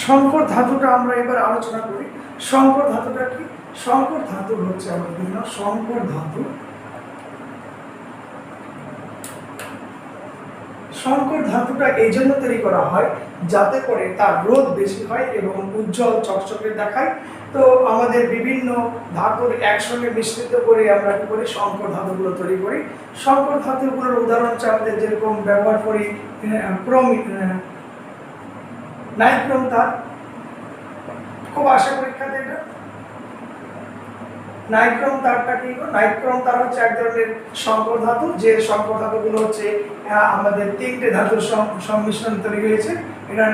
সংকর ধাতুটা আমরা এবার আলোচনা করি। সংকর ধাতুটা কি? সংকর ধাতু হচ্ছে আমাদের না সংকর ধাতু। সংকর ধাতুটা এই জন্য তৈরি করা হয় যাতে করে তার রোধ বেশি হয় এবং উজ্জ্বল চকচকে দেখায়। তো আমাদের বিভিন্ন ধাতুর একসঙ্গে মিশ্রিত করে আমরা কি করি, সংকর ধাতুগুলো তৈরি করি। সংকর ধাতুগুলোর উদাহরণ হচ্ছে আমাদের যেরকম ব্যবহার করি নাইক্রোম তার, খুব আশা পরীক্ষাতে এটা নাইক্রোম তারটা কি? নাইক্রোম তার হচ্ছে এক ধরনের সংকর ধাতু, যে সংকর ধাতুগুলো হচ্ছে আমাদের তিনটে ধাতুর সংমিশ্রণ তৈরি হয়েছে। এটা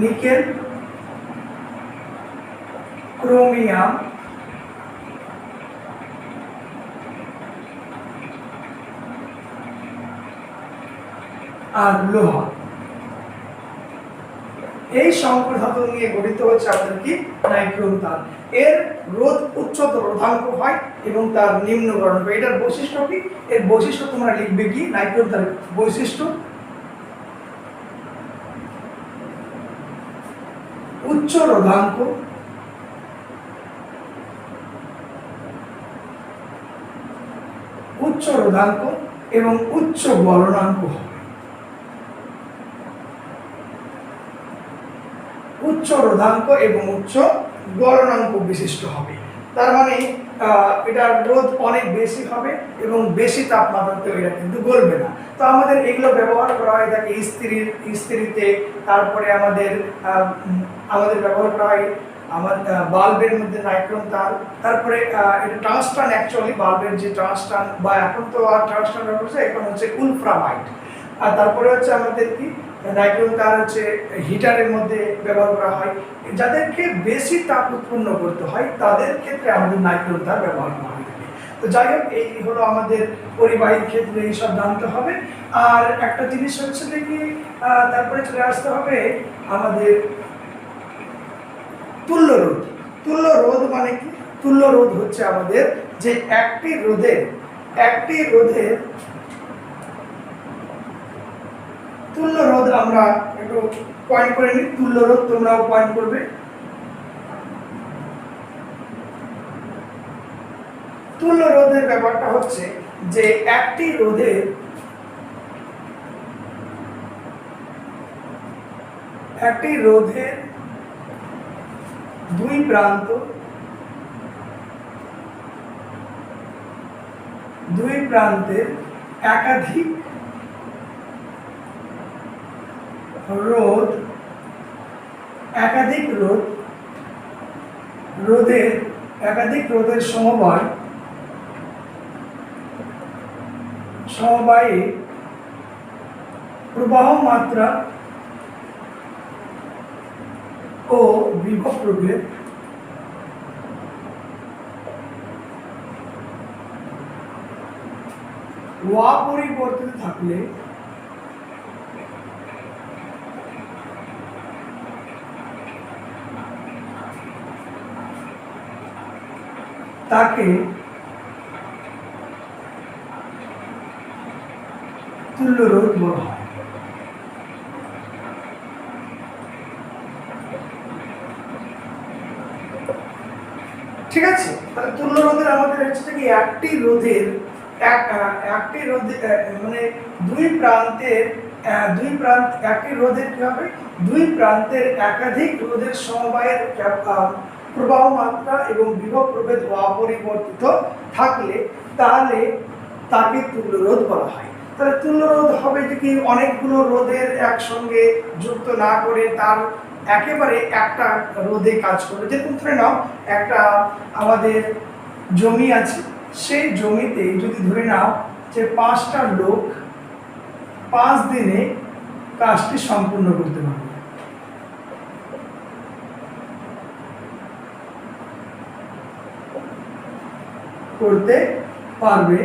নিকেল, ক্রোমিয়াম আর লোহা। এই সংকর ধাতু নিয়ে গঠিত হচ্ছে আমাদের কি নাইক্রোম তার। এর রোধ উচ্চতর রোধাঙ্ক হয় এবং তার নিম্ন গলনাঙ্ক। এটার বৈশিষ্ট্য কি? এর বৈশিষ্ট্য তোমরা লিখবে কি? নাইক্রোম তার বৈশিষ্ট্য উচ্চ রোধাঙ্ক, উচ্চ রোধাঙ্ক এবং উচ্চ গলনাঙ্ক। উচ্চ রোধাঙ্ক এবং উচ্চ গলনাঙ্ক বিশিষ্ট হবে। তার মানে এটার রোধ অনেক বেশি হবে এবং বেশি তাপমাত্রাতে এটা কিন্তু গলবে না। তো আমাদের এগুলো ব্যবহার করা হয় থাকে ইস্ত্রিতে, তারপরে আমাদের ব্যবহার করা হয় আমাদের বাল্বের মধ্যে নাইক্রোম তার, তারপরে এটা টাংস্টান, অ্যাকচুয়ালি বাল্বের যে টাংস্টান, বা এখন তো আর টাংস্টান ব্যবহার করছে, এখন হচ্ছে উলফ্রামাইট। আর তারপরে হচ্ছে আমাদের কি নাইক্রোম তার হচ্ছে হিটারের মধ্যে ব্যবহার করা হয়। যাদেরকে বেশি তাপ উৎপন্ন করতে হয় তাদের ক্ষেত্রে আমাদের নাইক্রোম তার ব্যবহার করা হয়। তো যাই হোক, এই হলো আমাদের পরিবাহীর ক্ষেত্রে এইসব জানতে হবে। আর একটা জিনিস হচ্ছে কি, তারপরে চলে আসতে হবে আমাদের তুল্য রোধ। তুল্য রোধ মানে কি? তুল্য রোধ হচ্ছে আমাদের যে একটি রোধের তুল্য রোধ আমরা একটু পয়েন্ট করে নিই। তুল্য রোধ তোমরাও পয়েন্ট করবে। তুল্য রোধের ব্যাপারটা হচ্ছে যে একটি রোধের দুই প্রান্তের একাধিক রোধের সমবায়ে প্রবাহ মাত্রা ও বিভব প্রভেদ অপরিবর্তিত থাকলে তাকে তুল্য রোধ বলা হয়। ঠিক আছে, তাহলে তুল্য রোধের আমাদের হচ্ছে কি একটি রোধের মানে একটি রোধের কি হবে, দুই প্রান্তের একাধিক রোধের সমবায়ের প্রবাহ মাত্রা এবং বিভব প্রভেদ অপরিবর্তিত থাকলে তাহলে তাকে তুল্য রোধ বলা হয়। তাহলে তুল্য রোধ হবে যে কি অনেকগুলো রোধের একসঙ্গে যুক্ত না করে তার একেবারে একটা রোধে কাজ করবে। যেরকম ধরে নাও একটা আমাদের জমি আছে, সেই জমিতে যদি ধরে নাও যে 5টা লোক 5 দিনে কাজটি সম্পূর্ণ করতে পারবে।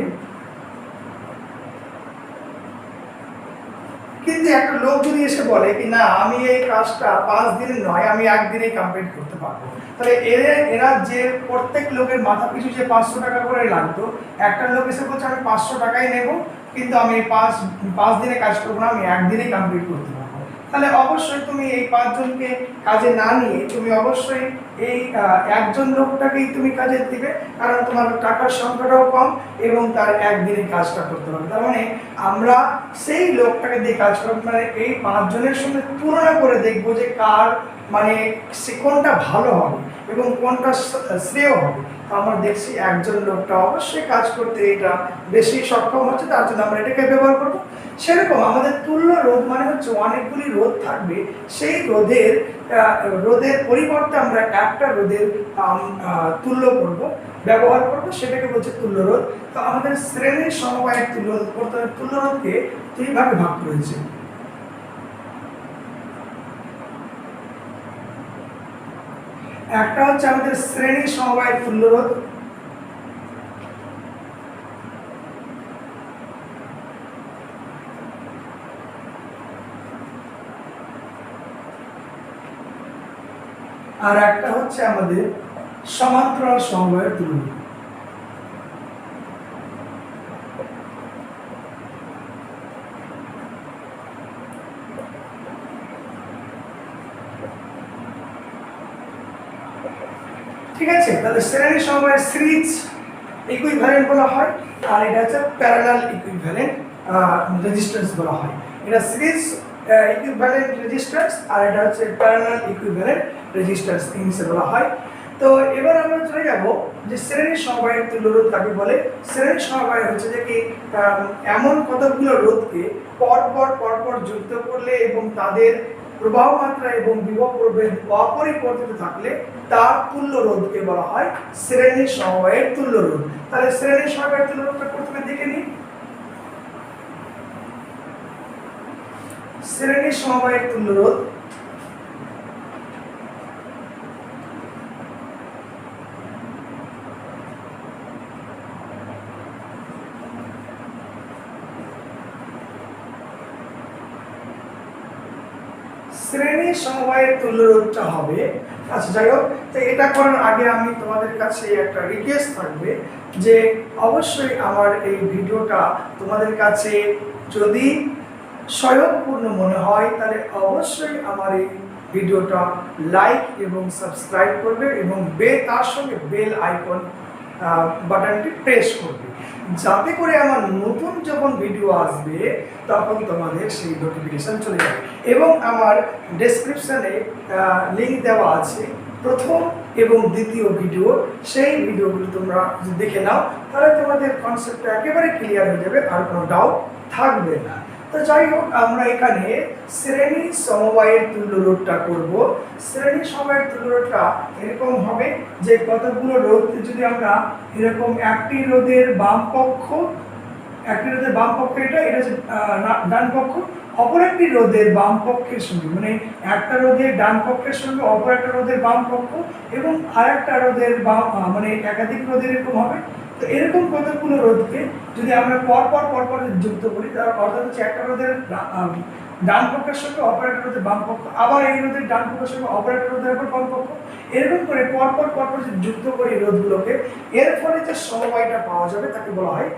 কিন্তু একটা লোক যদি এসে বলে কি না আমি এই কাজটা 5 দিনে নয়, আমি 1 দিনেই কমপ্লিট করতে পারবো, তাহলে এরা যে প্রত্যেক লোকের মাথা পিছু যে 500 টাকা করে লাগতো, একটা লোক এসে বলছে আমি 500 টাকাই নেব, কিন্তু আমি 5 দিনে কাজ করবো না, আমি 1 দিনেই কমপ্লিট করতে পারবো। তাহলে অবশ্যই তুমি এই 5 জনকে কাজে না নিয়ে তুমি অবশ্যই এই একজন লোকটাকেই তুমি কাজে দিবে, কারণ তোমার টাকার সংখ্যাটাও কম এবং তার একদিনে কাজটা করতে হবে। তার মানে আমরা সেই লোকটাকে দিয়ে কাজ করব, মানে এই 5 জনের সঙ্গে তুলনা করে দেখবো যে কার মানে সে কোনটা ভালো হবে এবং কোনটা শ্রেয় হবে। আমরা দেখছি একজন লোকটা অবশ্যই কাজ করতে এটা বেশি সক্ষম হচ্ছে, তার জন্য আমরা এটাকে ব্যবহার করব। সেরকম আমাদের তুল্য রোধ মানে হচ্ছে অনেকগুলি রোধ থাকবে, সেই রোধের পরিবর্তে আমরা একটা রোধের তুল্য করব, ব্যবহার করব, সেটাকে বলছে তুল্য রোধ। তো আমাদের শ্রেণীর সমবায়ের তুল্য রোধ করতে হবে। তুল্য রোধকে 3 ভাগে ভাগ করেছে। একটা হচ্ছে আমাদের শ্রেণী সমবায়ের তুল্য রোধ, আর একটা হচ্ছে আমাদের সমান্তরাল সমবায়ের তুল্য রোধ। ঠিক আছে, তাহলে শ্রেণী সমবায়ের সিরিজ ইকুইভ্যালেন্ট বলা হয়, আর এটা হচ্ছে প্যারালাল ইকুইভ্যালেন্ট রেজিস্ট্যান্স বলা হয়। এটা সিরিজ ইকুইভ্যালেন্ট রেজিস্ট্যান্স আর এটা হচ্ছে প্যারালাল ইকুইভ্যালেন্ট রেজিস্ট্যান্স ইংলিশে বলা হয়। তো এবার আমরা চলে যাব যে শ্রেণী সমবায়ের তুল্য রোধ কাকে বলে। শ্রেণী সমবায় হচ্ছে যে কি এমন কতগুলো রোধকে পরপর যুক্ত করলে এবং তাদের প্রবাহ মাত্রা এবং বিভব প্রভেদ অপরিবর্তিত থাকলে তার তুল্য রোধকে বলা হয় শ্রেণী সমবায়ের তুল্য রোধ। তাহলে শ্রেণী সমবায়ের তুল্য রোধটা প্রথমে দেখে নিই। শ্রেণী সমবায়ের তুল্য রোধ শ্রেণী সমবায়ের তুল্য রোধটা হবে, আচ্ছা যাই হোক, তো এটা করার আগে আমি তোমাদের কাছে একটা রিকোয়েস্ট থাকবে যে অবশ্যই আমার এই ভিডিওটা তোমাদের কাছে যদি স্বয়ংপূর্ণ মনে হয় তাহলে অবশ্যই আমার এই ভিডিওটা লাইক এবং সাবস্ক্রাইব করবে এবং তার সঙ্গে বেল আইকন বাটনটি প্রেস করবে, যাতে করে আমার নতুন যখন ভিডিও আসবে তখন তোমাদের সেই নোটিফিকেশন চলে যাবে। এবং আমার ডেসক্রিপশানে লিঙ্ক দেওয়া আছে প্রথম এবং দ্বিতীয় ভিডিও, সেই ভিডিওগুলো তোমরা যদি দেখে নাও তাহলে তোমাদের কনসেপ্টটা একেবারে ক্লিয়ার হয়ে যাবে, আর কোনো ডাউট থাকবে না। তো যাই হোক, আমরা এখানে শ্রেণী সমবায়ের তুল্য রোধটা করব। শ্রেণী সমবায়ের তুল্য রোধটা এরকম হবে যে কতগুলো রোধ যদি আমরা এরকম একটি রোধের বাম পক্ষ এটা হচ্ছে ডান পক্ষ, অপর একটি রোধের বাম পক্ষের সঙ্গে, মানে একটা রোধের ডান পক্ষের সঙ্গে অপর একটা রোধের বাম পক্ষ এবং আর একটা রোধের মানে একাধিক রোধের এরকম হবে। তো এরকম কতগুলো রোধকে যদি আমরা পরপর যুক্ত করি, তার অর্থাৎ হচ্ছে একটা রোধের ডান পক্ষের সঙ্গে অপর একটা রোধের বাম পক্ষ, আবার এই রোধের ডান পক্ষের সঙ্গে অপর একটা রোধের বাম পক্ষ, এরকম করে পরপর যুক্ত করি রোধগুলোকে, এর ফলে যে সমবায়টা পাওয়া যাবে তাকে বলা হয়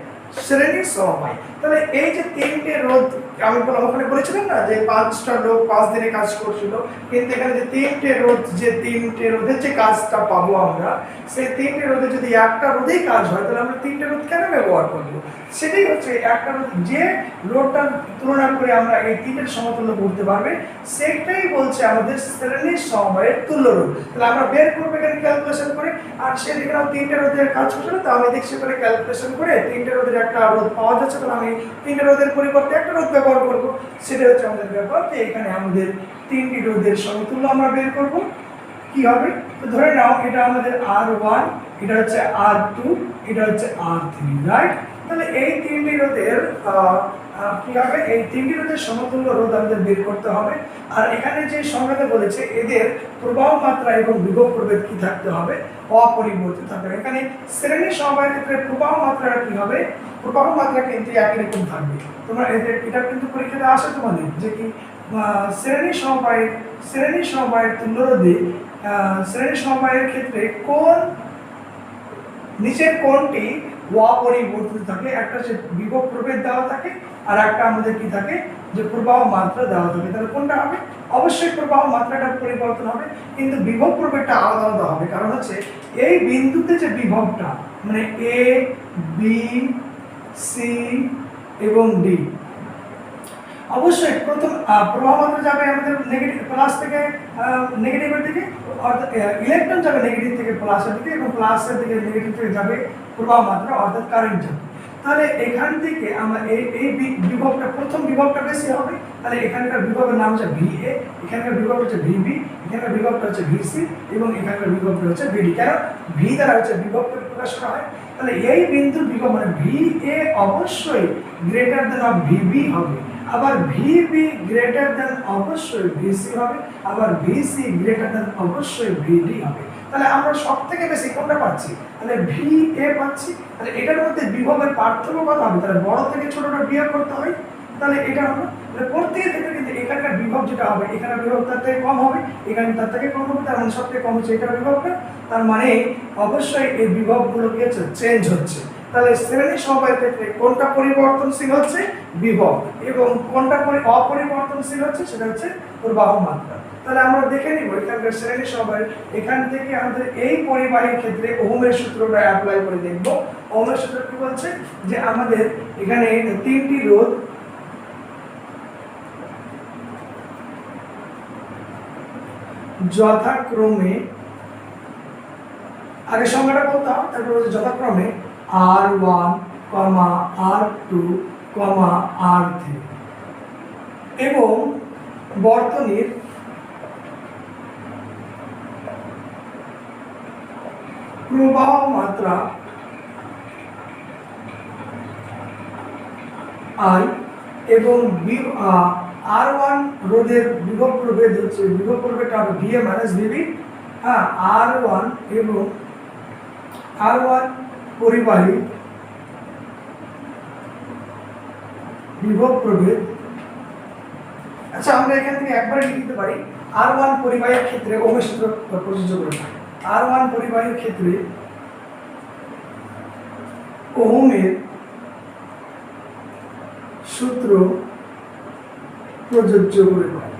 শ্রেণী সমবায়। তাহলে এই যে 3টে রোধ আমি ওখানে বলেছিলাম না যে 5টা লোক 5 দিনে কাজ করছিল, কিন্তু এখানে যে 3টে রোধের যে কাজটা পাবো আমরা, সেই 3টে রোধে যদি একটা রোধেই কাজ হয় তাহলে আমরা 3টে রোধ কেন ব্যবহার করবো? সেটাই হচ্ছে একটা রোধ যে রোধটার তুলনা করে আমরা এই 3টের সমতুল্য করতে পারবে, সেটাই বলছে আমাদের শ্রেণী সমবায়ের তুল্য রোধ। তাহলে আমরা বের করবো এখানে ক্যালকুলেশন করে, আর সেদিকেও 3টে রোধের কাজ করছিল, তো আমি দেখছি করে ক্যালকুলেশন করে 3টে রোধের একটা রোধ পাওয়া যাচ্ছে, তাহলে আমি 3টে রোধের পরিবর্তে একটা রোধ ব্যবহার করবো। সেটা হচ্ছে আমাদের ব্যাপার যে এখানে আমাদের 3টি রোধের সমতুল্য আমরা বের করব। কি হবে? তো ধরে নাও এটা আমাদের R1, এটা হচ্ছে R2, এটা হচ্ছে R3, রাইট? তাহলে এই 3টি রোধের কি হবে? এই 3টি রোধের সমতুল্য রোধ আমাদের বের করতে হবে। আর এখানে যে সংজ্ঞাতে বলেছে এদের প্রবাহ মাত্রা এবং বিভব প্রভেদ কি থাকতে হবে? অপরিবর্তিত থাকতে হবে। এখানে শ্রেণী সমবায়ের ক্ষেত্রে প্রবাহ মাত্রাটা কি হবে? প্রবাহ মাত্রা কিন্তু একই রকম থাকবে। তোমরা এটা কিন্তু পরীক্ষাতে আসে তোমাদের যে কি শ্রেণী সমবায়ের তুল্য রোধে শ্রেণী সমবায়ের ক্ষেত্রে কোন নিচের কোনটি অপরিবর্তিত থাকে? একটা হচ্ছে বিভব প্রভেদ দেওয়া থাকে আর একটা আমাদের কি থাকে? যে প্রবাহ মাত্রা দেওয়া থাকে, তাহলে কোনটা হবে? অবশ্যই প্রবাহ মাত্রাটা পরিবর্তন হবে, কিন্তু বিভব প্রভেদটা আলাদা আলাদা হবে। কারণ হচ্ছে এই বিন্দুতে যে বিভবটা মানে এ বি সি এবং ডি, অবশ্যই প্রথম প্রবাহ মাত্রা যাবে আমাদের নেগেটিভ প্লাস থেকে নেগেটিভের দিকে, অর্থাৎ ইলেকট্রন যাবে নেগেটিভ থেকে প্লাসের দিকে এবং প্লাসের দিকে নেগেটিভ থেকে যাবে প্রবাহ মাত্রা অর্থাৎ কারেন্ট যাবে। তাহলে এখান থেকে আমরা এই বিভবটা প্রথম বিভবটা বেশি হবে, তাহলে এখানকার বিভবের নাম হচ্ছে ভিএ, এখানকার বিভব হচ্ছে ভিবি, এখানকার বিভবটা হচ্ছে ভিসি এবং এখানকার বিভবটা হচ্ছে ভিডি। কেন? ভি দ্বারা হচ্ছে বিভবকে প্রকাশ করা হয়। তাহলে এই বিন্দুর বিভব মানে ভিএ অবশ্যই গ্রেটার দেন অফ ভিবি হবে, আবার ভিবি গ্রেটার দেন অবশ্যই ভিসি হবে, আবার ভিসি গ্রেটার দেন অবশ্যই ভিডি হবে। তাহলে আমরা সব থেকে বেশি কোনটা পাচ্ছি? তাহলে ভি এ পাচ্ছি। তাহলে এটার মধ্যে বিভবের পার্থক্য কত হবে? তাহলে বড় থেকে ছোটটা বিয়োগ করতে হয়, তাহলে এটা হলো। তাহলে প্রত্যেক ক্ষেত্রে কিন্তু এখানকার বিভব যেটা হবে, এখানে বিভব তার থেকে কম হবে, এখানে তার থেকে কম হবে, তার মানে সব থেকে কম হচ্ছে এটার বিভবটা। তার মানে অবশ্যই এই বিভবগুলো কি হচ্ছে? চেঞ্জ হচ্ছে। তাহলে শ্রেণী সমবায়ের ক্ষেত্রে কোনটা পরিবর্তনশীল হচ্ছে? বিভব, এবং কোনটা অপরিবর্তনশীল হচ্ছে? সেটা হচ্ছে প্রবাহ মাত্রা। তাহলে আমরা দেখে নিব এখানকার শ্রেণী সমবায়, এখান থেকে আমাদের এই পরিবাহীর ক্ষেত্রে ওহমের সূত্রটা অ্যাপ্লাই করে দেখব। ওহমের সূত্র কি বলছে? যে আমাদের এখানে তিনটি রোধ যথাক্রমে, আগে সংখ্যাটা বলতে হবে, তারপর যথাক্রমে R1, R2, R3 এবং বর্তনীর প্রবাহ মাত্রা I এবং R1 রোধের বিভব প্রভেদ হচ্ছে, বিভব প্রভেদটা হবে VA মাইনাস VB। হ্যাঁ, R1 এবং R1 পরিবাহী বিভব প্রভেদ। আচ্ছা, আমরা এখান থেকে একবারে লিখতে পারি R1 পরিবাহীর ক্ষেত্রে ওহমের সূত্র প্রযোজ্য করে। R1 পরিবাহীর ক্ষেত্রে ওহমের সূত্র প্রযোজ্য করে পাই।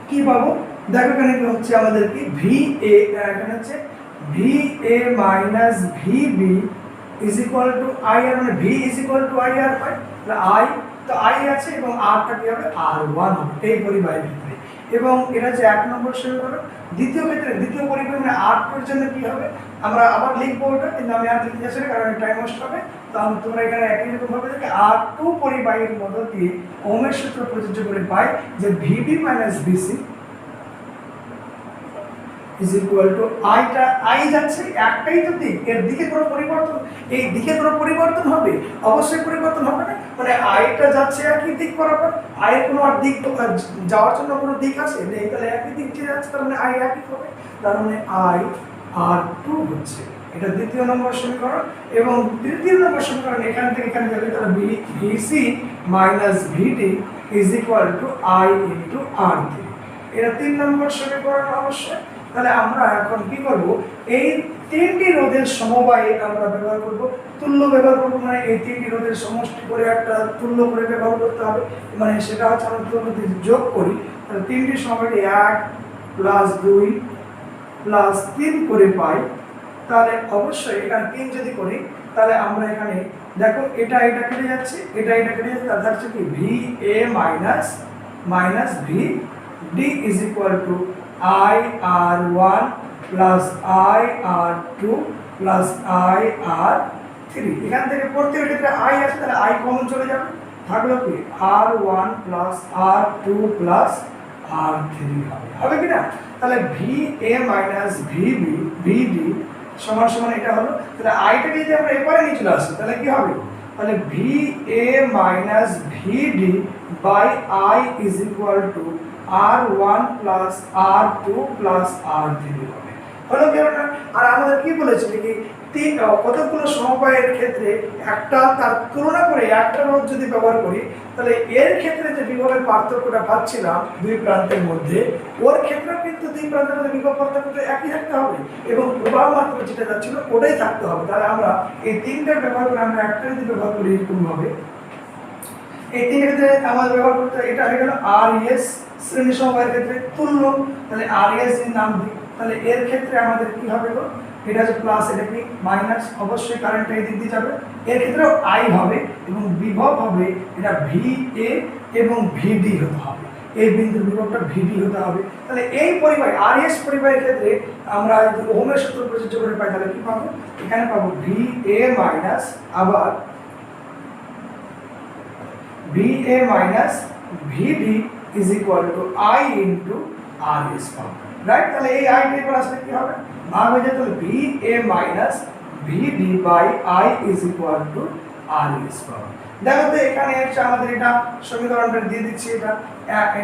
কি পাবো? দেখো এখানে কি হচ্ছে আমাদের কি VA, এখানে হচ্ছে VA minus VB is equal two IR, মানে V is equal two IR হয়। তাহলে I তো I আছে এবং R টা কি হবে? R1 হবে এই পরিবাহীর ক্ষেত্রে। এবং এটা যে এক নম্বর সমীকরণ। দ্বিতীয় ক্ষেত্রে দ্বিতীয় পরিবাহী মানে R2 এর জন্য কি হবে? আমরা আবার লিখবো ওটা, কিন্তু আমি আর লিখতে যাচ্ছি না কারণ টাইম ওয়েস্ট হবে। তো তোমরা এখানে একই রকম ভাবে দেখে R2 পরিবাহীর মধ্য দিয়ে ওহমের সূত্র প্রযোজ্য করে পাই যে VB minus VC is equal to I যাচ্ছে, একটাই তো দিক, এর দিকে কোনো পরিবর্তন, এই দিকে কোনো পরিবর্তন হবে? অবশ্যই পরিবর্তন হবে না। মানে আইটা যাচ্ছে একই দিক বরাবর, এর কোনো আর দিক যাওয়ার জন্য কোনো দিক আছে নেই, তাহলে একই দিক যে যাচ্ছে, তার মানে I একই হবে। তার মানে IR2 হচ্ছে এটা দ্বিতীয় নম্বর সমীকরণ। এবং তৃতীয় নম্বর সমীকরণ এখান থেকে এখানে যাবে, তাহলে VC minus VD is equal to I into R3। এটা 3 নম্বর সমীকরণ অবশ্যই। তাহলে আমরা এখন কি করব? এই তিনটি রোধের সমবায়ে আমরা ব্যবহার করব, তুল্য ব্যবহার করব, মানে এই তিনটি রোধের সমষ্টি করে একটা তুল্য করে ব্যবহার করতে হবে। মানে সেটা হচ্ছে আমরা তুল্যতে যোগ করি, তাহলে তিনটি সমবায়ে 1 প্লাস 2 প্লাস 3 করে পাই। তাহলে অবশ্যই এখানে 3 যদি করি, তাহলে আমরা এখানে দেখো এটা কেটে যাচ্ছে, এটা কেটে যাচ্ছে, তাহলে হচ্ছে কি VA minus VD is equal to IR1 plus IR2 plus IR3। এখান থেকে প্রত্যেক ক্ষেত্রে I আছে, তাহলে I কমন চলে যাবে, থাকলো কি R1 plus R2 plus R3 হবে কি না? তাহলে VA minus VD সমান সমান এটা হলো। তাহলে আইটাকে যদি আমরা এপারে নিয়ে চলে আসি, তাহলে কি হবে? তাহলে VA minus VD by I is equal to R1 plus R2 plus R3 হবে। হলো কি না? আর আমাদের কি বলেছিল কি কতগুলো সমবায়ের ক্ষেত্রে একটা তার তুলনা করে একটা রোধ যদি ব্যবহার করি, তাহলে এর ক্ষেত্রে যে বিভবের পার্থক্যটা পাচ্ছিলাম দুই প্রান্তের মধ্যে, ওর ক্ষেত্রে কিন্তু দুই প্রান্তের মধ্যে বিভব পার্থক্যটা একই থাকতে হবে এবং প্রবাহ মাত্রা যেটা যাচ্ছিল ওটাই থাকতে হবে। তাহলে আমরা এই তিনটা ব্যবহার করে আমরা একটা যদি ব্যবহার করি এরকম ভাবে, এই তিনটা ক্ষেত্রে আমাদের ব্যবহার করতে এটা হয়ে গেল আর এস শ্রেণী সমবায়ের ক্ষেত্রে তুল্য। তাহলে আর এস এর নাম দিই, তাহলে এর ক্ষেত্রে আমাদের কি হবে গো, এটা হচ্ছে প্লাস, এটা কি মাইনাস, অবশ্যই কারেন্টটা এই দিক দিয়ে যাবে। এর ক্ষেত্রেও আই হবে এবং বিভব হবে এটা ভি এ এবং ভিডি হতে হবে, এই বিন্দুর বিভবটা ভিডি হতে হবে। তাহলে এই পরিবাহী আর এস পরিবাহীর ক্ষেত্রে আমরা যদি ওহমের সূত্র প্রযোজ্য করে পাই তাহলে কি পাবো, এখানে পাবো ভি এ মাইনাস আবার V A minus VD is equal to I into R S পাবো, রাইট। তাহলে এই আই টি আসলে কি হবে, ভাগ হয়ে যায়, তাহলে V A minus VD by I is equal to R S পাবো। দেখো তো এখানে হচ্ছে আমাদের এটা সমীকরণটা দিয়ে দিচ্ছি, এটা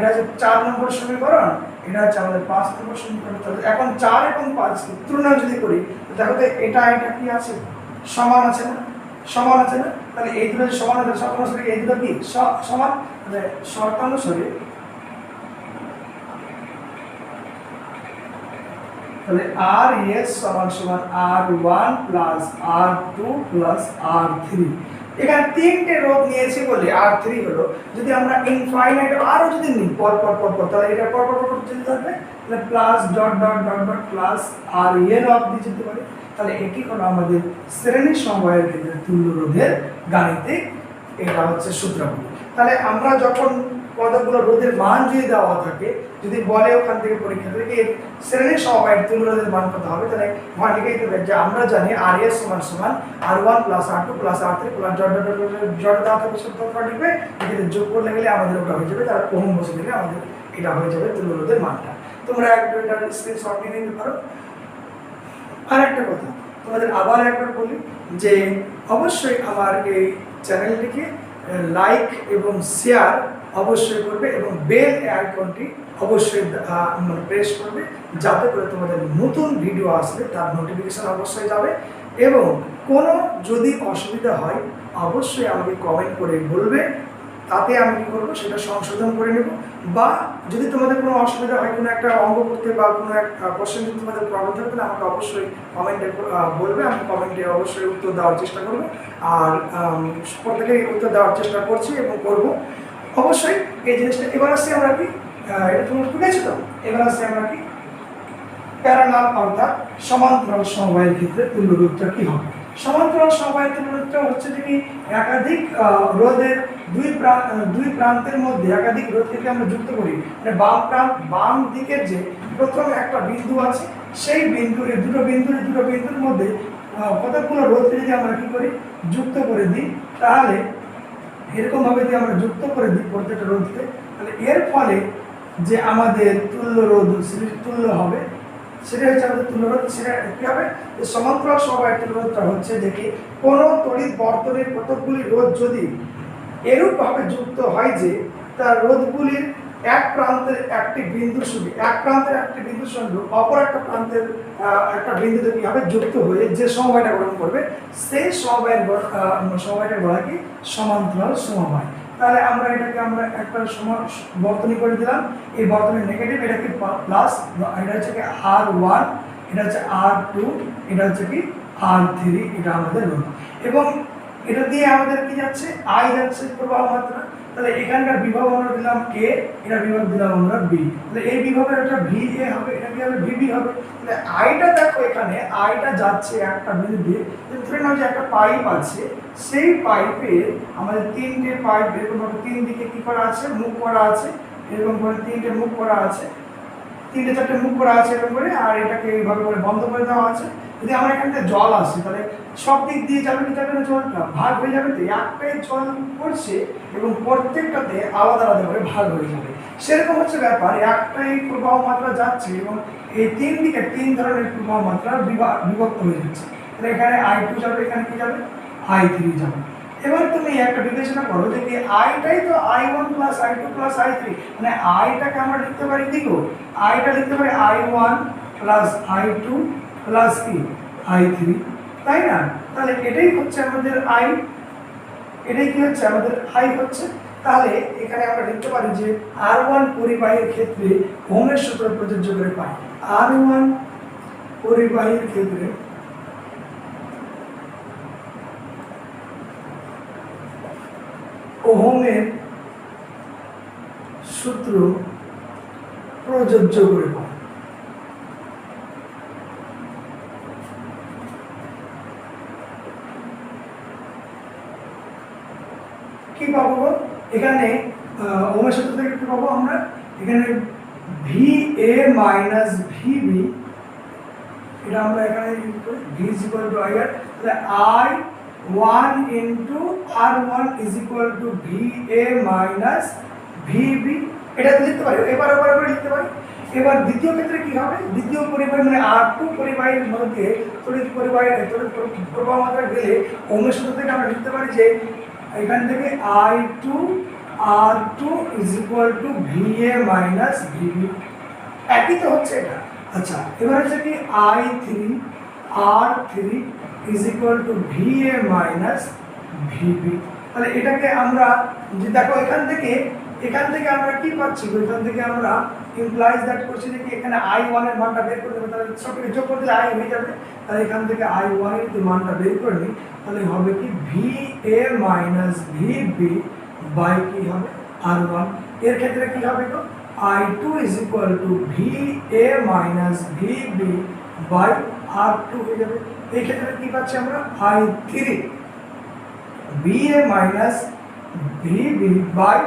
হচ্ছে 4 নম্বর সমীকরণ, এটা হচ্ছে আমাদের 5 নম্বর সমীকরণ। এখন 4 এবং 5 তুলনা যদি করি, দেখো তো এটা কি আছে, সমান আছে না, সমান আছে না। তাহলে এই দুটো সমান আছে, শর্তানুসারে এই দুটো কি সমান, তাহলে শর্তানুসারে তাহলে আর এস সমান সমান R1 plus R2 plus R3। এখানে তিনটে রোধ নিয়েছি বলে R3 হলো, যদি আমরা ইনফাইনাইট আরো যদি নিই পর পর পর পর, তাহলে এটা পর পর পর যদি থাকবে, তাহলে plus dot dot dot dot plus আর এর অফ দিয়ে যেতে পারে। তাহলে এটি হলো আমাদের শ্রেণী সমবায়ের ক্ষেত্রে তুল্য রোধের গাণিতিক, এটা হচ্ছে সূত্রাবলী। তাহলে আমরা যখন কতগুলো রোধের মান যদি দেওয়া থাকে, যদি বলে ওখান থেকে পরীক্ষা থেকে শ্রেণী সমবায়ের তুল্য রোধের মান কত হবে, তাহলে মান লিখে দিতে হবে যে আমরা জানি আর এস সমান সমান R1 plus R2 plus R3 plus dot dot dot dot দেওয়া থাকবে সূত্রটা লিখবে, এখানে যোগ করলে গেলে আমাদের ওটা হয়ে যাবে, তার ওহম বসে দিলে আমাদের এটা হয়ে যাবে তুল্য রোধের মানটা। তোমরা একটু এটা স্ক্রিনশট নিয়ে নিতে পারো। আর একটা কথা তোমাদের আবার একবার বলি যে অবশ্যই আমার এই চ্যানেলটিকে লাইক এবং শেয়ার অবশ্যই করবে এবং বেল আইকনটি অবশ্যই প্রেস করবে, যাতে করে তোমাদের নতুন ভিডিও আসলে তার নোটিফিকেশন অবশ্যই যাবে। এবং কোনো যদি অসুবিধা হয় অবশ্যই আমাকে কমেন্ট করে বলবে, তাতে আমি কী করবো সেটা সংশোধন করে নেব। বা যদি তোমাদের কোনো অসুবিধা হয় কোনো একটা অঙ্ক করতে বা কোনো একটা কোশ্চেন যদি তোমাদের প্রবলেম থাকে, তাহলে আমাকে অবশ্যই কমেন্টে বলবে, আমি কমেন্টে অবশ্যই উত্তর দেওয়ার চেষ্টা করব। আর প্রত্যেকেই উত্তর দেওয়ার চেষ্টা করছি এবং করব অবশ্যই এই জিনিসটা। এবার আসছি আমরা কি, এটা তোমরা বুঝেছো তো, এবার আসছি আমরা কি প্যারালাল অর্থাৎ সমান্তরাল সমবায়ের ক্ষেত্রে তুল্য রোধটা কি হবে। সমান্তরাল সমবায়ের তুল্য রোধটা হচ্ছে যে কি একাধিক রোধের দুই প্রান্তের মধ্যে একাধিক রোধকে আমরা যুক্ত করি, মানে বাম দিকের যে প্রথম একটা বিন্দু আছে, সেই বিন্দু এই দুটো বিন্দুর মধ্যে কতগুলো রোধকে যদি আমরা কি করি যুক্ত করে দিই, তাহলে এরকম ভাবে যদি আমরা যুক্ত করে দিই প্রত্যেকটা রোধকে, তাহলে এর ফলে যে আমাদের তুল্য রোধ তুল্য হবে, সেটা হচ্ছে আমাদের তুল্য রোধ। সেটা কি হবে, যে সমান্তরাল সমবায়ের তুল্য রোধটা হচ্ছে যে কি কোনো তড়িৎ বর্তনীর কতকগুলি রোধ যদি এরূপভাবে যুক্ত হয় যে তার রোধগুলির এক প্রান্তের একটি বিন্দুর সঙ্গে অপর একটা প্রান্তের একটা বিন্দুতে কি হবে যুক্ত হয়ে যে সমবায়টা গঠন করবে, সেই সমবায়টা বলা কি সমান্তরাল সমবায়। তাহলে আমরা এটাকে একটা বর্তনী করে দিলাম, এই বর্তনীর নেগেটিভ এটা কি প্লাস, এটা হচ্ছে কি R1, এটা হচ্ছে R2, এটা হচ্ছে কি R3, এটা আমাদের রোধ। এবং এটা দিয়ে আমাদের কি যাচ্ছে আই যাচ্ছে প্রবাহ মাত্রা। তাহলে এখানকার বিভব আমরা দিলাম A, এটা বিভব দিলাম আমরা B, তাহলে এই বিভবের একটা VA হবে, এটা কি হবে VB হবে। তাহলে আইটা দেখো এখানে আইটা যাচ্ছে একটা বিন্দু দিয়ে, ধরে নাও যে একটা পাইপ আছে, সেই পাইপের আমাদের তিনটে পাইপ এরকম ভাবে তিন দিকে কি করা আছে মুখ করা আছে, এরকম করে তিনটে মুখ করা আছে, তিনটে চারটে মুখ করা আছে এরকম করে, আর এটাকে এইভাবে করে বন্ধ করে দেওয়া আছে। যদি আমরা এখান থেকে জল আসে তাহলে সব দিক দিয়ে যাবে কি যাবে না, জলটা ভাগ হয়ে যাবে, তো একটাই জল পড়ছে এবং প্রত্যেকটাতে আলাদা আলাদা করে ভাগ হয়ে যাবে। সেরকম হচ্ছে ব্যাপার, একটাই প্রবাহ মাত্রা যাচ্ছে এবং এই তিন দিকে তিন ধরনের প্রবাহ মাত্রা বিভক্ত হয়ে যাচ্ছে। তাহলে এখানে I2 যাবে, এখানে কি যাবে I3 যাবে। এবার তুমি একটা বিবেচনা করো যে কি আইটাই তো I1 plus I2 plus I3, মানে আইটাকে আমরা লিখতে পারি কি গো, আইটা লিখতে পারি I1 প্লাস I2 প্লাস কি I3, তাই না? তাহলে এটাই হচ্ছে আমাদের আই, এটাই কি হচ্ছে আমাদের আই হচ্ছে। তাহলে এখানে আমরা লিখতে পারি যে R1 পরিবাহীর ক্ষেত্রে ওহমের সূত্র প্রযোজ্য করে পাই। R1 পরিবাহীর ক্ষেত্রে ওহমের সূত্র প্রযোজ্য করে পাই। কি পাবো এখানে ওহমের সূত্র থেকে কি পাবো আমরা এখানে VA মাইনাস VB, এটা আমরা এখানে V is equal to IR, তাহলে I1 into R1 is equal to VA minus VB, এটা লিখতে পারি। এবার লিখতে পারি। এবার দ্বিতীয় ক্ষেত্রে কি হবে, দ্বিতীয় পরিবাহী মানে R2 পরিবাহীর মধ্যে তড়িৎ প্রবাহ মাত্রা গেলে ওহমের সূত্র থেকে আমরা লিখতে পারি যে এখান থেকে I2 R2 is equal to VA minus VB, একই তো হচ্ছে এটা। আচ্ছা এবার হচ্ছে কি I3 R3 is equal to VA minus VB, তাহলে এটাকে আমরা যে দেখো এখান থেকে আমরা কি পাচ্ছি, এখান থেকে আমরা ইমপ্লাইজ দ্যাট করছি যে কি এখানে I1 এর মানটা বের করে দেব, তাহলে সবকে যোগ করলে I হয়ে যাবে। তাহলে এখান থেকে I1 এর মানটা বের করে নিই, তাহলে হবে কি VA minus VB বাই কি হবে R1। এর ক্ষেত্রে কি হবে গো I2 is equal to VA minus VB by R2 হয়ে যাবে। এই ক্ষেত্রে কি পাচ্ছি আমরা I3 VA minus VB by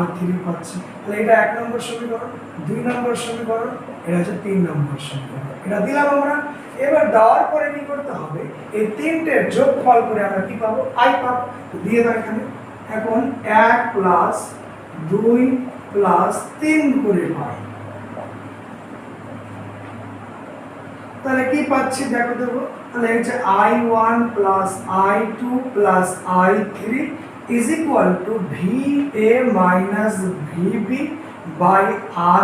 R3 পাচ্ছি। তাহলে এটা 1 নম্বর সমীকরণ, 2 নম্বর সমীকরণ, এটা হচ্ছে 3 নম্বর সমীকরণ। এটা দিলাম আমরা। এবার দেওয়ার পরে কি করতে হবে, এই তিনটের যোগফল করে আমরা কি পাবো I পাবো, দিয়ে দাও এখানে। এখন 1 প্লাস 2 প্লাস 3 করে পাই, তাহলে কি পাচ্ছি দেখো দেবো, তাহলে হচ্ছে I1 plus I2 plus I3 is equal to VA minus VB by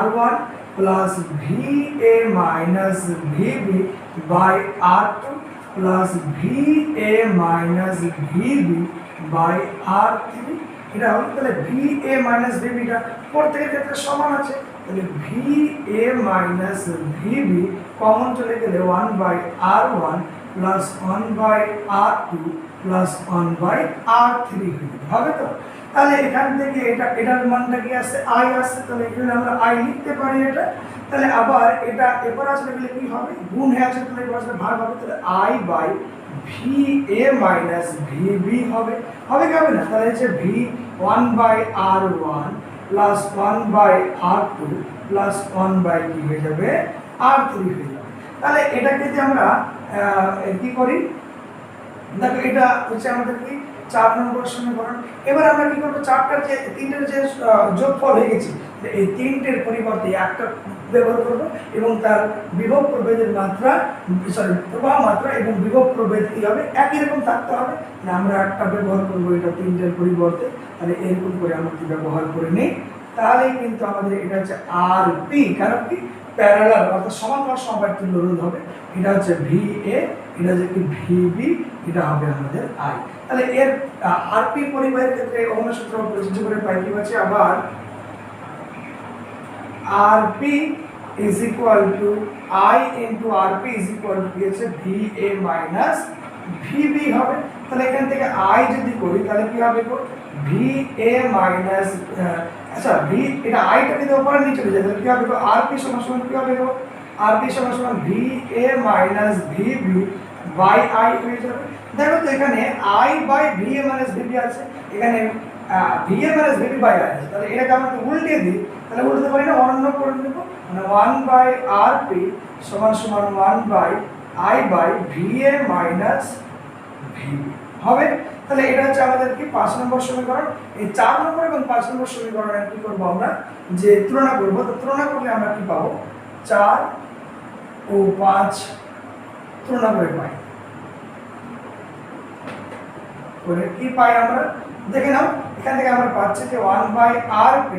R1 plus VA minus VB by R2 plus VA minus VB by R3, এটা হলো। তাহলে VA minus VB টা প্রত্যেকের ক্ষেত্রে সমান আছে, তাহলে VA minus VB কমন চলে গেলে 1 by R1 plus 1 by R2 plus 1 by R3 হবে তো। তাহলে এখান থেকে এটার মানটা কি আসছে I আসছে, তাহলে এখানে আমরা I লিখতে পারি এটা। তাহলে আবার এটা এরপর আসলে গেলে কি হবে, গুণ হয়ে আছে, তাহলে এরপর আসলে ভাগ হবে, তাহলে I by VA minus VB হবে কি হবে না, তাহলে হচ্ছে V1 by R1 plus 1 by R2 plus 1 by কি হয়ে যাবে R3 হয়ে যাবে। তাহলে এটাকে যে আমরা কি করি দেখো, এটা হচ্ছে আমাদের কি 4 নম্বর সমীকরণ। এবার আমরা কি করব, চারটার যে তিনটের যে যোগফল হয়ে গেছে, এই তিনটের পরিবর্তে একটা ব্যবহার করব এবং তার বিভব প্রভেদের মাত্রা প্রবাহ মাত্রা এবং বিভব প্রভেদ কি হবে একই রকম থাকতে হবে। আমরা একটা ব্যবহার করব এটা তিনটের পরিবর্তে, তাহলে এরকম করে আমরা কি ব্যবহার করে নিই, তাহলেই কিন্তু আমাদের এটা হচ্ছে RP, কারণ কি প্যারালাল অর্থাৎ সমান্তরাল সমবায় তুল্য রোধ হবে। এটা হচ্ছে VA, এটা হচ্ছে কি VB, এটা হবে আমাদের I। তাহলে এর RP পরিবাহের ক্ষেত্রে ওহমের সূত্র প্রযোজ্য করে পাই কি হচ্ছে আবার RP is equal to I into RP is equal to কি হচ্ছে VA minus VB হবে। তাহলে এখান থেকে I যদি করি তাহলে কি হবে গো VA minus আচ্ছা এটা I টা যদি উপরে নিচে চলে যায় তাহলে কি হবে গো RP সমান কি হবে গো RP সমান VA minus VB by I হয়ে যাবে। দেখো তো এখানে I by VA minus VB আছে, এখানে VA minus VB by I আছে, তাহলে এটাকে আমরা উল্টিয়ে দিই, তাহলে উল্টাতে পারি না, অন্য করে দেব, মানে 1 by RP সমান 1 by I by VA minus VB হবে। তাহলে এটা হচ্ছে আমাদের কি 5 নম্বর সমীকরণ। এই 4 নম্বর এবং 5 নম্বর সমীকরণে কি করব আমরা, যে তুলনা করব, তো তুলনা করলে আমরা কি পাবো 4 ও 5 তুলনা করে পাই, করে কি পাই আমরা দেখে নাও। এখান থেকে আমরা পাচ্ছি যে 1 by RP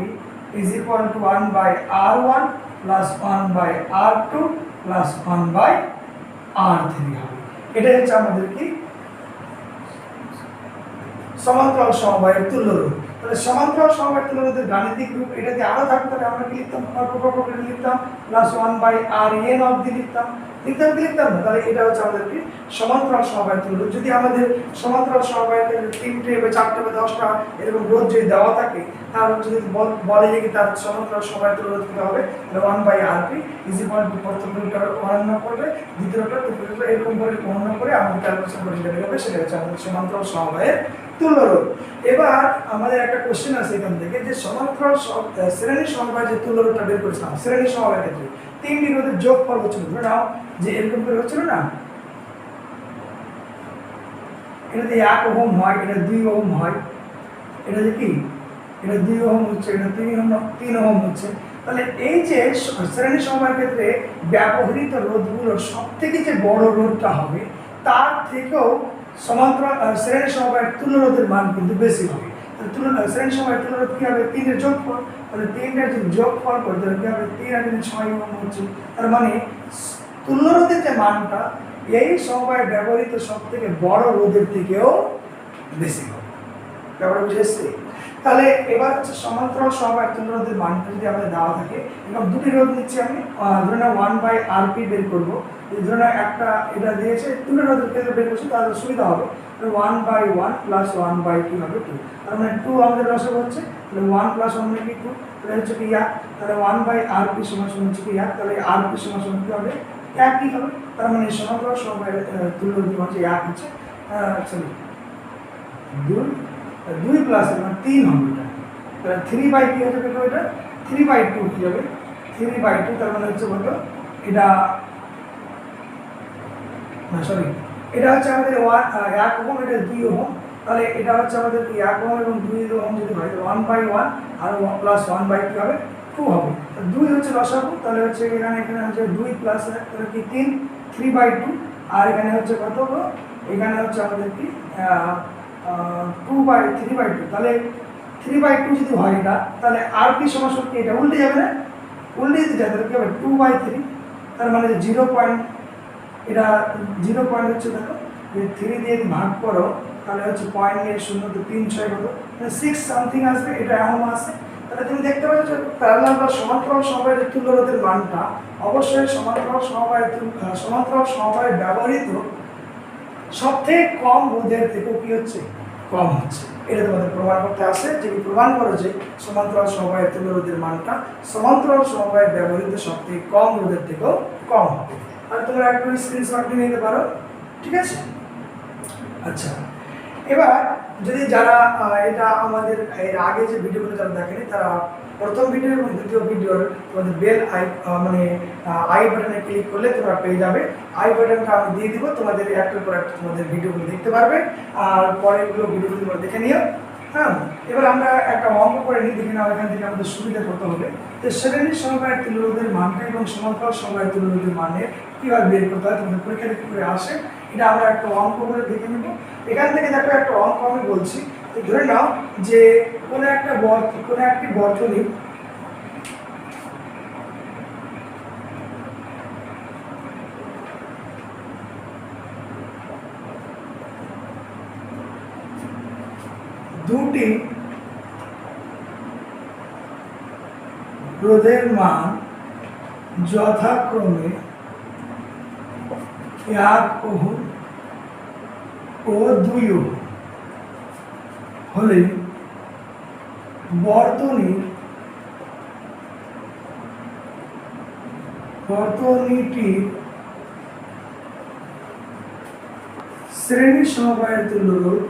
is equal to 1 by R1 plus 1 by R2 plus 1 by R3 হবে। এটা হচ্ছে আমাদের কি সমান্তরাল সমবায়ের তুল্য রোধ। তাহলে সমান্তরাল সমবায়ের তুল্য রোধের গাণিতিক রূপ এটাতে আরো থাকতো, তাহলে আমরা কি লিখতাম, লিখতাম প্লাস 1/Rn অবধি লিখতাম লিখতাম না। তাহলে এটা হচ্ছে আমাদের কি সমান্তরাল সমবায়ের তুল্য রোধ। যদি আমাদের সমান্তরাল সমবায়ের 3টে বা 4টে বা 10টা এরকম রোধ যদি দেওয়া থাকে, তাহলে যদি বলে যে কি তার সমান্তরাল সমবায়ের তুল্য রোধ কত হবে, তাহলে 1/Rp ইজ ইকুয়াল টু প্রথম রোধটা গণনা করবে, দ্বিতীয় রোধটা এরকম করে গণনা করে আমাদের ক্যালকুলেশন করে যেটা হবে সেটা হচ্ছে আমাদের সমান্তরাল সমবায়ের তুল্য রোধ। এবার আমাদের একটা কোশ্চেন আছে এখান থেকে যে সমান্তরাল শ্রেণী সমবায় যে তুল্য রোধটা বের করেছিলাম, শ্রেণী সমবায়ের ক্ষেত্রে 3টি রোধের যোগফল হচ্ছিল, ধরে নাও যে এরকম করে হচ্ছিল না, এটাতে 1 ওহম হয়, এটা 2 ওহম হয়, এটা যে কি এটা 2 ওহম হচ্ছে, এটা 3 ওহম হচ্ছে। তাহলে এই যে শ্রেণী সমবায়ের ক্ষেত্রে ব্যবহৃত রোধগুলোর সবথেকে যে বড় রোধটা হবে তার থেকেও সমান্তরাল শ্রেণী সমবায়ের তুল্য রোধের মান কিন্তু বেশি হবে। তাহলে শ্রেণী সমবায়ের তুল্য রোধ কি হবে, 3-এর যোগফল। তাহলে 3-এর যদি যোগফল করতে হবে কি হবে, 3 আর 6 ওহম হচ্ছে। তার মানে তুল্য রোধের যে মানটা এই সমবায়ে ব্যবহৃত সবথেকে বড় রোধের থেকেও বেশি হবে। ব্যাপারটা বুঝে এসছে? তাহলে এবার হচ্ছে সমান্তরাল সমবায়ের তুল্য রোধের মানটা যদি আমাদের দেওয়া থাকে এবং দুটি রোধ নিচ্ছি আমি, ধরে নাও 1/Rp বের করবো, ধরে নাও একটা এটা দিয়েছে তুল্য রোধের ক্ষেত্রে বের করছি তাহলে সুবিধা হবে, 1/1 প্লাস 1/2 হবে 2, তার মানে 2 আমাদের লসাগু হচ্ছে, তাহলে 1 প্লাস 1 মানে কি 2, তাহলে হচ্ছে কি 1, তাহলে 1/Rp সমান সমান হচ্ছে কি 1, তাহলে Rp সমান সমান কি হবে 1 কি হবে, তার মানে সমান্তরাল সমবায়ের তুল্য রোধ হচ্ছে 1 হচ্ছে, সরি 2 প্লাস 3 হবে, তাহলে 3/2 কি হবে এটা 3/2 কি হবে 3/2, তার মানে হচ্ছে কত এটা, না সরি এটা হচ্ছে আমাদের 1 ওহম, এটা 2 ওহম, তাহলে এটা হচ্ছে আমাদের 1 ওহম এবং 2 ওহম যদি হয় 1/1 আর 1 প্লাস 1/2 হবে 2 হবে, 2 হচ্ছে লসাগু, তাহলে হচ্ছে এখানে হচ্ছে 2 প্লাস 1 তাহলে কি 3/2, আর এখানে হচ্ছে কত হলো, এখানে হচ্ছে আমাদের কি 3/2, তাহলে 3/2 যদি হয় এটা, তাহলে Rp সমান সমান কি এটা উল্টে যাবে না, উল্টে যেতে যায়, তাহলে কি হবে 2/3, তার মানে 0 পয়েন্ট, এটা 0 পয়েন্ট হচ্ছে দেখো যে 3 দিয়ে ভাগ করো তাহলে হচ্ছে পয়েন্ট নিয়ে 0 তো 3 6 কত 6 সামথিং আসবে, এটা এমন আসে। তাহলে তুমি দেখতে পাচ্ছ যে প্যারালাল বা সমান্তরাল সমবায়ের তুল্য রোধের মানটা অবশ্যই সমান্তরাল সমবায়ে ব্যবহৃত সবথেকে কম রোধের থেকেও কি হচ্ছে কম হচ্ছে। এটা তোমাদের প্রমাণ করতে আসে, যে প্রমাণ করো যে সমান্তরাল সমবায়ের তুল্য রোধের মানটা সমান্তরাল সমবায়ে ব্যবহৃত সবথেকে কম রোধের থেকেও কম হবে। আর তোমরা একটু স্ক্রিনশট নিয়ে নিতে পারো, ঠিক আছে। আচ্ছা, এবার যদি যারা এটা আমাদের এর আগে যে ভিডিওগুলো যারা দেখেনি তারা প্রথম ভিডিও এবং দ্বিতীয় ভিডিওর তোমাদের বেল মানে আই বাটনে ক্লিক করলে তোমরা পেয়ে যাবে। আই বাটনটা আমি দিয়ে দিব, তোমাদের একটার পর একটা তোমাদের ভিডিওগুলো দেখতে পারবে, আর পরেরগুলো ভিডিওগুলো তোমরা দেখে নিও। হ্যাঁ, এবার আমরা একটা অঙ্ক করে নিই, দেখে নাও এখান থেকে আমাদের সুবিধা করতে হবে যে শ্রেণী সমবায়ের তুল্য রোধের মানটা এবং সমান্তরাল সমবায়ের তুল্য রোধের মানের কীভাবে বের করতে হয় তোমাদের পরীক্ষা দেখে করে আসে, এটা আমরা একটা অঙ্ক করে দেখে নেব। এখান থেকে দেখো একটা অঙ্ক আমি বলছি, ধরে নাও যে কোনো একটি বর্তনী দুটি রোধের মান যথাক্রমে 1 ওহম ও 2 ওহম হলে বর্তনীটির শ্রেণী সমবায়ের তুল্য রোধ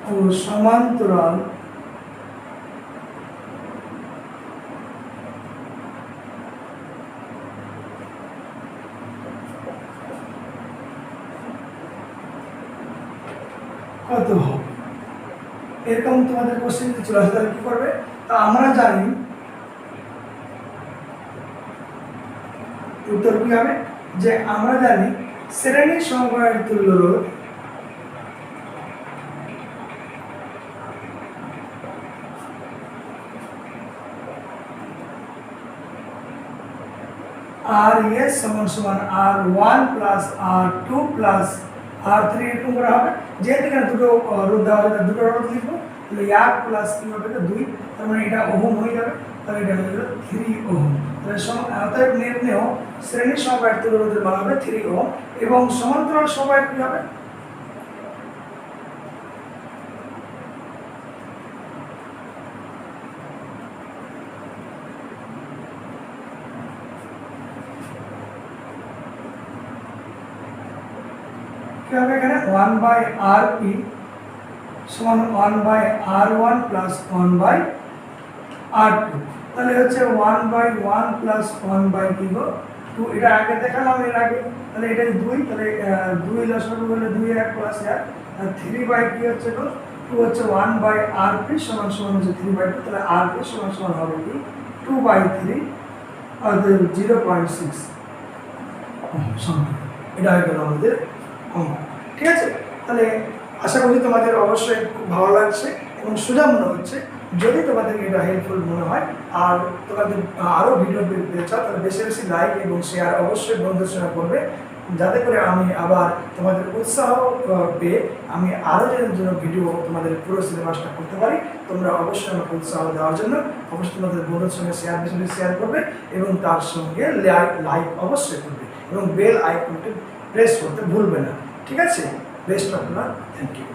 ও সমান্তরাল কত হবে, এরকম তোমাদের কোশ্চেন চলে আসে। তাহলে কি করবে, তা আমরা জানি উত্তর কি হবে, যে আমরা জানি শ্রেণী সমবায়ের তুল্য রোধ আর এস সমান সমান আর ওয়ান প্লাস আর টু প্লাস আর থ্রি এরকম করা হবে। যেহেতু এখানে দুটো রোধ দেওয়া হবে দুটো রোধ লিখবো, তাহলে এক প্লাস কি হবে দুই, তার মানে এটা ওহম হয়ে যাবে, তাহলে এটা হয়ে গেল 3 ওহম। তাহলে অতএব নির্ণেয় শ্রেণী সমবায়ের তুল্যরোধের মান হবে 3 ওহম এবং সমান্তরাল সমবায় কি হবে কি হবে এখানে 1/rp সমান 1/r1 প্লাস 1/r2, তাহলে হচ্ছে 1/1 প্লাস 1/2, এটা আগে দেখালাম এর আগে। তাহলে এটা 2, তাহলে 2 লসাগু হলে 2 1 প্লাস 1 আর 3 কি হচ্ছে 2 হচ্ছে 1/rp সমান সমান হচ্ছে 3/2, তাহলে rp সমান সমান হবে কি 2/3 আর 0.6 এটা হয়ে গেল আমাদের অঙ্ক। ঠিক আছে, তাহলে আশা করি তোমাদের অবশ্যই খুব ভালো লাগছে এবং সোজা মনে হচ্ছে। যদি তোমাদের এটা হেল্পফুল মনে হয় আর তোমাদের আরও ভিডিও পেতে চাও তাহলে বেশি বেশি লাইক এবং শেয়ার অবশ্যই বন্ধুদের সঙ্গে করবে, যাতে করে আমি আবার তোমাদের উৎসাহ পেয়ে আমি আরও জন্য ভিডিও তোমাদের পুরো সিলেবাসটা করতে পারি। তোমরা অবশ্যই আমাকে উৎসাহ দেওয়ার জন্য অবশ্যই তোমাদের বন্ধুদের সঙ্গে শেয়ার বেশি বেশি শেয়ার করবে এবং তার সঙ্গে লাইক অবশ্যই করবে এবং বেল আইকনটি প্রেস করতে ভুলবে না। ঠিক আছে, best of luck, thank you.